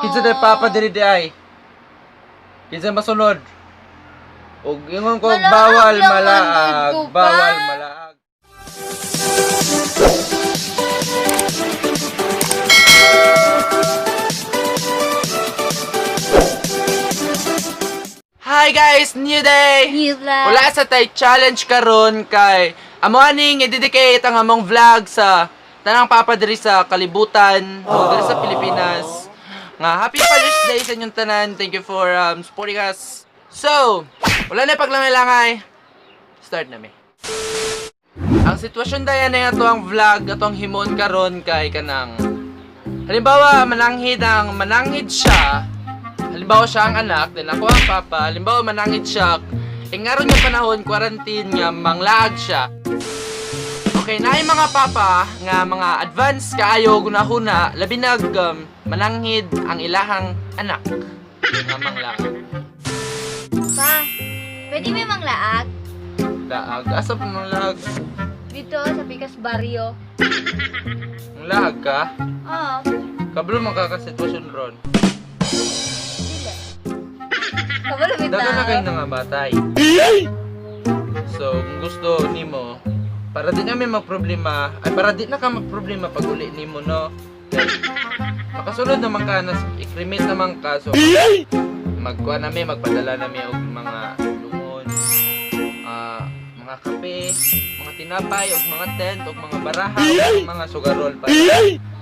Kinsa day papa diri di ay. Kinsa masunod. Og ingon ko Malaag bawal lang malaag, manod ko, bawal pa. malaag. Hi guys, new day. New vlog. Wala sa tay challenge karon kay amo aning i-dedicate ang among vlog sa tanang papa diri sa kalibutan o diri sa Pilipinas. Nga happy Father's Day sa inyong tanan. Thank you for supporting us. So, wala na paglamay-langay. Start na mi. Ang sitwasyon dayan na ito ang vlog atong himon karon kay kanang halimbawa mananghid siya. Halimbawa siya ang anak, din ako ang papa. Halimbawa manangit siya. Ngaron yung panahon, quarantine nga, manglaag siya. Okay, na mga papa nga mga advance kaayo gunahuna, labi nag mananghid ang ilahang anak nga manglaag. Pa, pwede may manglaag? Laag? Asa pa manglaag? Dito sa Picas Barrio. Manglaag ka? Oo. Kabalo magkakasitwasyon ron. Dili. Kabalo bitaw. Dagan na kayo nga batay. So, kung gusto nimo, para di namin magproblema, ay para di na ka magproblema pag uli nimo, no? Makasunod naman ka, i-cremate naman ka, so magkuha namin, magpadala namin og mga lungon, mga kape, mga tinapay, og mga tent, og mga baraha, og mga sugarol para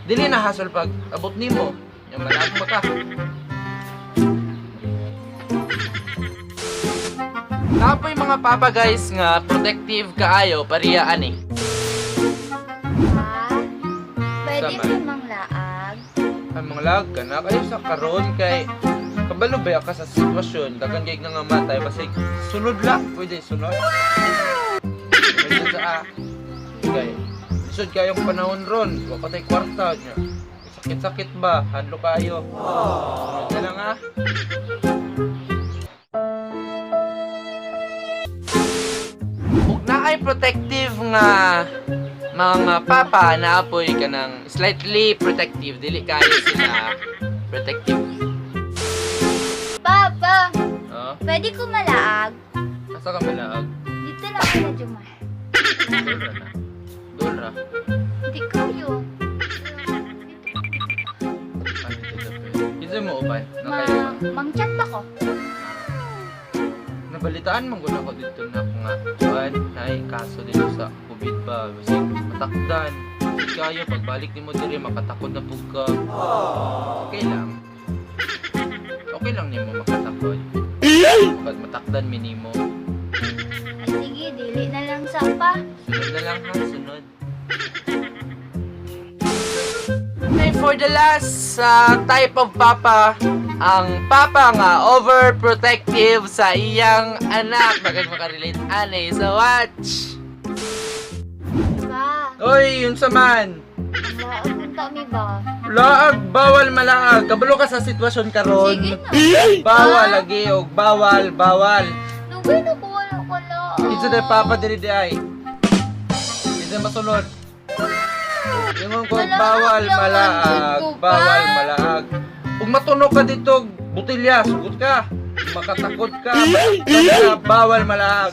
dili na hassle pag abot nimo. Yung malaag mo ka. Napoy mga papa guys nga protective kaayo pariya ani. Pa, pwede Sama. may manglaag? Ang mga lag ka na kayo sa karon kay kabalo ba ka sa sitwasyon dagan kay nga matay basta sunod la pwede sunod. Pwede sa kay sunod kayong panahon ron wa patay kwarta niya. Sakit-sakit ba hadlo kayo. Sunod na lang ah. Ug naay protective nga mga papa na apoy ka ng slightly protective dili kayo sila protective. Papa, Oh, pwede ko malaag? asa ka malaag? Dito lang ako na Jumar. Dora na. Dora. Hindi kayo. Kinsa mo uban? Na kayo ba? Mangchat ba ko? Nabalitaan man gud ako dito na ako nga kuan ay kaso dito sa COVID ba basig matakdan. Kayo pagbalik nimo diri makatakod na pug ka. Okay lang. Okay lang nimo makatakod. Pag matakdan minimo. Ay, sige, dili na lang sa pa. Sunod na lang ha, sunod. Okay, for the last type of papa, ang papa nga overprotective sa iyang anak. Bagay makarelate ani. So watch! Pa, Oy, yun sa man! manglaag kung kami ba? Laag, bawal malaag. Kabalo ka sa sitwasyon karon. Sige na. Bawal lagi og bawal. Nugay na ko wala ko lang. Kinsa day papa diri di ay. Kinsa masunod. Ingon ko Malaag bawal lang malaag, manod ko, bawal pa. malaag. Kung matunog ka dito, butilya, sugot ka. Kung makatakot ka, bawal malaag.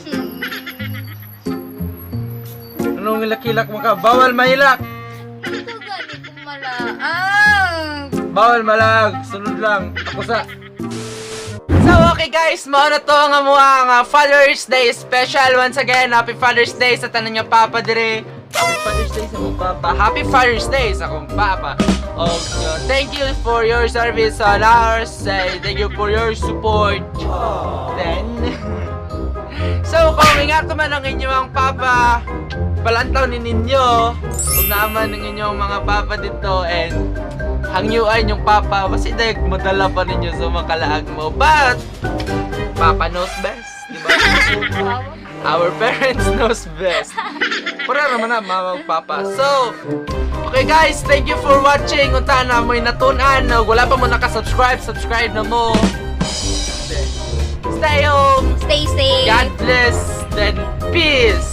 Anong ilakilak mo ka? Bawal mahilak. Ito gani kong malaag. Bawal malaag. Sunod lang. Ako sa... So okay guys, mao na to ang amuang Father's Day special. Once again, Happy Father's Day sa tanan niyo papa dire. Happy Father's Day sa mong papa. Happy Father's Day sa akong papa. Thank you for your service on ours. Thank you for your support. Then, so kung ingat man ang inyong papa, palantaw ni ninyo, huwag naman ng inyong mga papa dito and hangyuan yung papa, kasi dahil madala pa ninyo sa makalaag mo. But, papa knows best, di ba? Our parents knows best. Para naman na mama papa. So, okay guys, thank you for watching. Unta na mo'y natunan. Wala pa mo nakasubscribe, subscribe na mo. Stay home. Stay safe. God bless. Then peace.